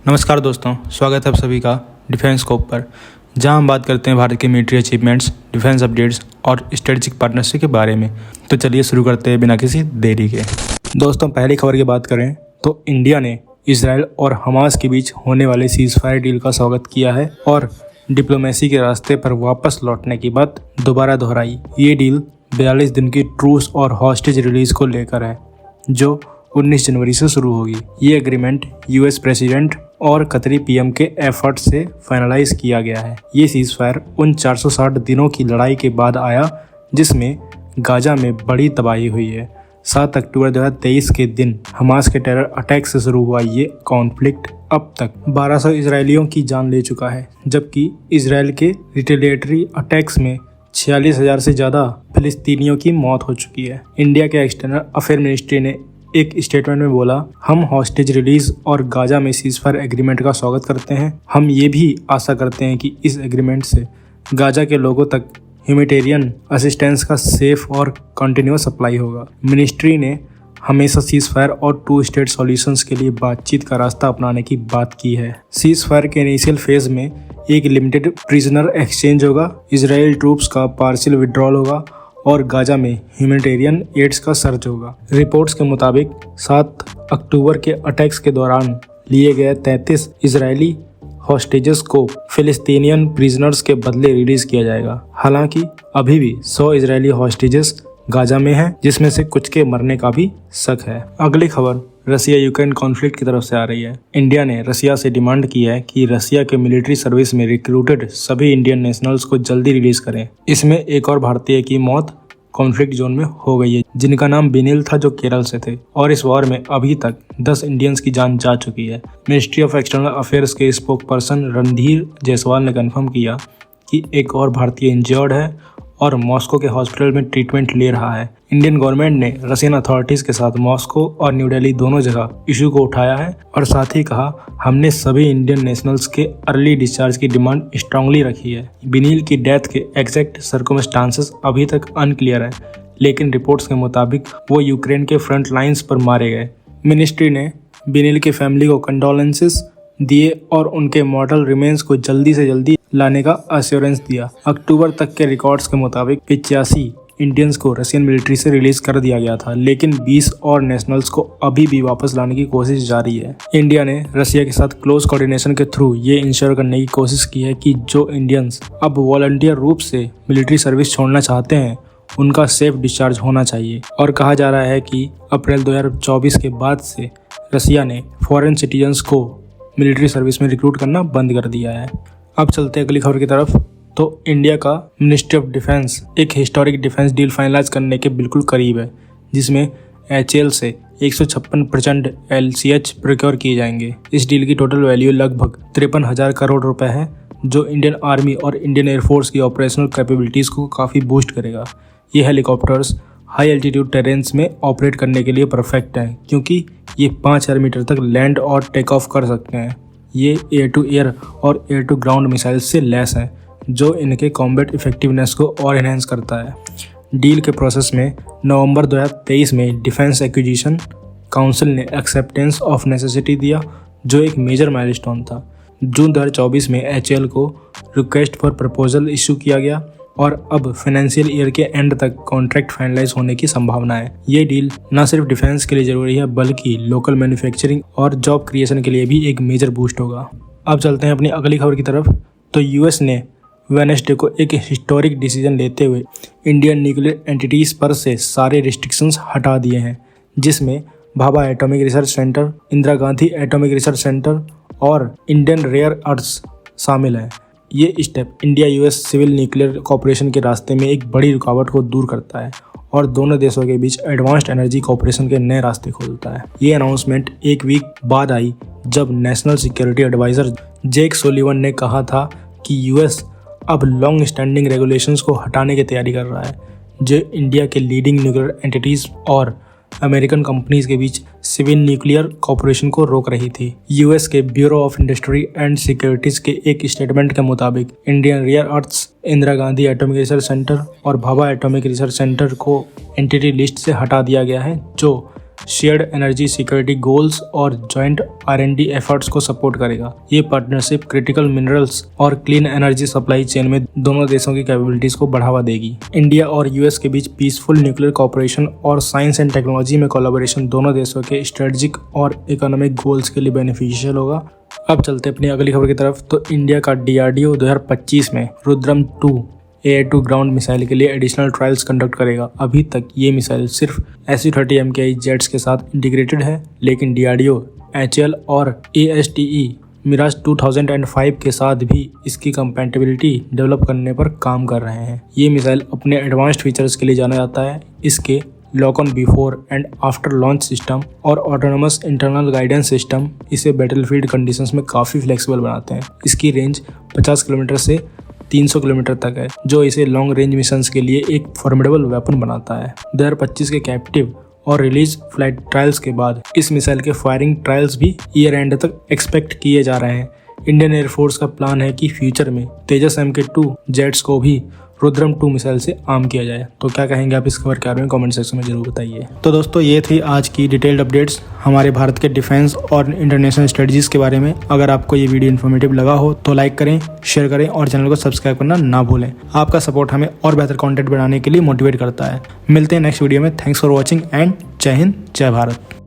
नमस्कार दोस्तों, स्वागत है आप सभी का डिफेंस स्कोप पर, जहां हम बात करते हैं भारत के मिलिट्री अचीवमेंट्स, डिफेंस अपडेट्स और स्ट्रेटेजिक पार्टनरशिप के बारे में। तो चलिए शुरू करते हैं बिना किसी देरी के। दोस्तों, पहली खबर की बात करें तो इंडिया ने इजराइल और हमास के बीच होने वाले सीज फायर डील का स्वागत किया है और डिप्लोमेसी के रास्ते पर वापस लौटने की बात दोबारा दोहराई। ये डील 42 दिन की ट्रूस और हॉस्टेज रिलीज को लेकर है, जो 19 जनवरी से शुरू होगी। ये एग्रीमेंट यूएस प्रेसिडेंट और कतरी पीएम के एफर्ट से फाइनलाइज किया गया है। ये सीज फायर उन 460 दिनों की लड़ाई के बाद आया जिसमें गाजा में बड़ी तबाही हुई है। 7 अक्टूबर 2023 के दिन हमास के टेरर अटैक से शुरू हुआ ये कॉन्फ्लिक्ट अब तक 1200 इजरायलियों की जान ले चुका है, जबकि इजराइल के रिटेलिएटरी अटैक्स में 46,000 से ज़्यादा फिलिस्तीनियों की मौत हो चुकी है। इंडिया के एक्सटर्नल अफेयर मिनिस्ट्री ने एक स्टेटमेंट में बोला, हम हॉस्टेज रिलीज और गाजा में सीजफायर एग्रीमेंट का स्वागत करते हैं। हम ये भी आशा करते हैं कि इस एग्रीमेंट से गाजा के लोगों तक ह्यूमैनिटेरियन असिस्टेंस का सेफ और कंटिन्यूअस सप्लाई होगा। मिनिस्ट्री ने हमेशा सीजफायर और 2 स्टेट सॉल्यूशंस के लिए बातचीत का रास्ता अपनाने की बात की है। सीजफायर के इनिशियल फेज में एक लिमिटेड प्रिजनर एक्सचेंज होगा, इजराइल ट्रूप्स का पार्शियल विड्रॉल होगा और गाजा में ह्यूमैनिटेरियन एड्स का सर्च होगा। रिपोर्ट्स के मुताबिक 7 अक्टूबर के अटैक्स के दौरान लिए गए 33 इजरायली हॉस्टेजेस को फिलिस्तीनियन प्रिजनर्स के बदले रिलीज किया जाएगा। हालांकि अभी भी 100 इजरायली हॉस्टेजेस गाजा में हैं, जिसमें से कुछ के मरने का भी शक है। अगली खबर रसिया यूक्रेन कॉन्फ्लिक्ट की तरफ से आ रही है। इंडिया ने रसिया से डिमांड की है कि रसिया के मिलिट्री सर्विस में रिक्रूटेड सभी इंडियन नेशनल्स को जल्दी रिलीज करें। इसमें एक और भारतीय की मौत कॉन्फ्लिक्ट जोन में हो गई है, जिनका नाम बिनिल था, जो केरल से थे, और इस वॉर में अभी तक 10 इंडियंस की जान जा चुकी है। मिनिस्ट्री ऑफ एक्सटर्नल अफेयर्स के स्पोक पर्सन रणधीर जायसवाल ने कन्फर्म किया कि एक और भारतीय इंजर्ड है और मॉस्को के हॉस्पिटल में ट्रीटमेंट ले रहा है। इंडियन गवर्नमेंट ने रशियन अथॉरिटीज के साथ मॉस्को और न्यू दिल्ली दोनों जगह इशू को उठाया है और साथ ही कहा, हमने सभी इंडियन नेशनल्स के अर्ली डिस्चार्ज की डिमांड स्ट्रांगली रखी है। बिनील की डेथ के एग्जैक्ट सर्कमस्टांसेस अभी तक अनक्लियर है, लेकिन रिपोर्ट्स के मुताबिक वो यूक्रेन के फ्रंट लाइन्स पर मारे गए। मिनिस्ट्री ने बिनील की फैमिली को कंडोलेंसेस दिए और उनके मॉर्टल रिमेन्स को जल्दी से जल्दी लाने का अश्योरेंस दिया। अक्टूबर तक के रिकॉर्ड्स के मुताबिक 85 इंडियंस को रशियन मिलिट्री से रिलीज कर दिया गया था, लेकिन 20 और नेशनल्स को अभी भी वापस लाने की कोशिश जारी है। इंडिया ने रशिया के साथ क्लोज कोऑर्डिनेशन के थ्रू ये इंश्योर करने की कोशिश की है कि जो इंडियंस अब वॉलंटियर रूप से मिलिट्री सर्विस छोड़ना चाहते हैं उनका सेफ डिस्चार्ज होना चाहिए। और कहा जा रहा है कि अप्रैल 2024 के बाद से रशिया ने फॉरेन सिटीजन्स को मिलिट्री सर्विस में रिक्रूट करना बंद कर दिया है। अब चलते हैं अगली खबर की तरफ। तो इंडिया का मिनिस्ट्री ऑफ डिफेंस एक हिस्टोरिक डिफेंस डील फाइनलाइज करने के बिल्कुल करीब है, जिसमें HAL से 156 प्रचंड LCH प्रोक्योर किए जाएंगे। इस डील की टोटल वैल्यू लगभग 53,000 करोड़ रुपए है, जो इंडियन आर्मी और इंडियन एयरफोर्स की ऑपरेशनल कैपेबिलिटीज़ को काफ़ी बूस्ट करेगा। ये हेलीकॉप्टर्स हाई एल्टीट्यूड टेरेन्स में ऑपरेट करने के लिए परफेक्ट हैं, क्योंकि ये 5000 मीटर तक लैंड और टेक ऑफ कर सकते हैं। ये एयर टू एयर और एयर टू ग्राउंड मिसाइल्स से लैस हैं, जो इनके कॉम्बैट इफेक्टिवनेस को और इन्हेंस करता है। डील के प्रोसेस में नवंबर 2023 में डिफेंस एक्विजिशन काउंसिल ने एक्सेप्टेंस ऑफ नेसेसिटी दिया, जो एक मेजर माइलस्टोन था। जून 2024 में HAL को रिक्वेस्ट फॉर प्रपोजल इशू किया गया और अब फाइनेंशियल ईयर के एंड तक कॉन्ट्रैक्ट फाइनलाइज होने की संभावना है। ये डील न सिर्फ डिफेंस के लिए जरूरी है, बल्कि लोकल मैन्युफैक्चरिंग और जॉब क्रिएशन के लिए भी एक मेजर बूस्ट होगा। अब चलते हैं अपनी अगली खबर की तरफ। तो यूएस ने वेडनेसडे को एक हिस्टोरिक डिसीजन लेते हुए इंडियन न्यूक्लियर एंटिटीज पर से सारे रिस्ट्रिक्शंस हटा दिए हैं, जिसमें Bhabha atomic research centre, Indira Gandhi atomic research centre और इंडियन रेयर अर्थ्स शामिल हैं। ये step India US civil nuclear cooperation के रास्ते में एक बड़ी रुकावट को दूर करता है और दोनों देशों के बीच एडवांस्ड एनर्जी कॉपरेशन के नए रास्ते खोलता है। ये अनाउंसमेंट एक वीक बाद आई जब नेशनल सिक्योरिटी एडवाइजर जेक सोलिवन ने कहा था कि यूएस अब लॉन्ग स्टैंडिंग रेगुलेशंस को हटाने की तैयारी कर रहा है, जो इंडिया के लीडिंग न्यूक्लियर एंटिटीज और अमेरिकन कंपनीज के बीच सिविल न्यूक्लियर कॉपरेशन को रोक रही थी। यूएस के bureau of industry and securities के एक स्टेटमेंट के मुताबिक Indian rare earths, Indira Gandhi atomic research centre और भाभा एटॉमिक रिसर्च सेंटर को एंटिटी लिस्ट से हटा दिया गया है, जो शेयर्ड एनर्जी सिक्योरिटी गोल्स और जॉइंट R&D एफर्ट्स को सपोर्ट करेगा। ये पार्टनरशिप क्रिटिकल मिनरल्स और क्लीन एनर्जी सप्लाई चेन में दोनों देशों की कैपेबिलिटीज को बढ़ावा देगी। इंडिया और US के बीच पीसफुल न्यूक्लियर कॉपरेशन और साइंस एंड टेक्नोलॉजी में कोलैबोरेशन दोनों देशों के स्ट्रेटेजिक और इकोनॉमिक गोल्स के लिए बेनिफिशियल होगा। अब चलते हैं अपनी अगली खबर की तरफ। तो इंडिया का DRDO 2025 में Rudram 2 air to ground missile के लिए एडिशनल ट्रायल्स कंडक्ट करेगा। अभी तक ये मिसाइल सिर्फ Su-30 MKI जेट्स के साथ इंटीग्रेटेड है, लेकिन DRDO HAL और ASTE मिराज 2005 के साथ भी इसकी कंपैटिबिलिटी डेवलप करने पर काम कर रहे हैं। ये मिसाइल अपने एडवांस्ड फीचर्स के लिए जाना जाता है। इसके lock on before and after launch system और ऑटोनोमस इंटरनल गाइडेंस सिस्टम इसे बैटलफील्ड कंडीशंस में काफ़ी फ्लेक्सिबल बनाते हैं। इसकी रेंज 50 किलोमीटर से 300 किलोमीटर तक है, जो इसे लॉन्ग रेंज मिशंस के लिए एक फॉर्मिडेबल वेपन बनाता है। 2025 के कैप्टिव और रिलीज फ्लाइट ट्रायल्स के बाद इस मिसाइल के फायरिंग ट्रायल्स भी ईयर एंड तक एक्सपेक्ट किए जा रहे हैं। इंडियन एयरफोर्स का प्लान है कि फ्यूचर में तेजस MK2 जेट्स को भी रुद्रम 2 मिसाइल से आर्म किया जाए। तो क्या कहेंगे आप इस खबर के बारे में कमेंट सेक्शन में जरूर बताइए। तो दोस्तों ये थी आज की डिटेल्ड अपडेट्स हमारे भारत के डिफेंस और इंटरनेशनल स्ट्रेटजीज के बारे में। अगर आपको ये वीडियो इन्फॉर्मेटिव लगा हो तो लाइक करें, शेयर करें और चैनल को सब्सक्राइब करना ना भूलें। आपका सपोर्ट हमें और बेहतर कंटेंट बनाने के लिए मोटिवेट करता है। मिलते हैं नेक्स्ट वीडियो में। थैंक्स फॉर वॉचिंग एंड जय हिंद, जय भारत।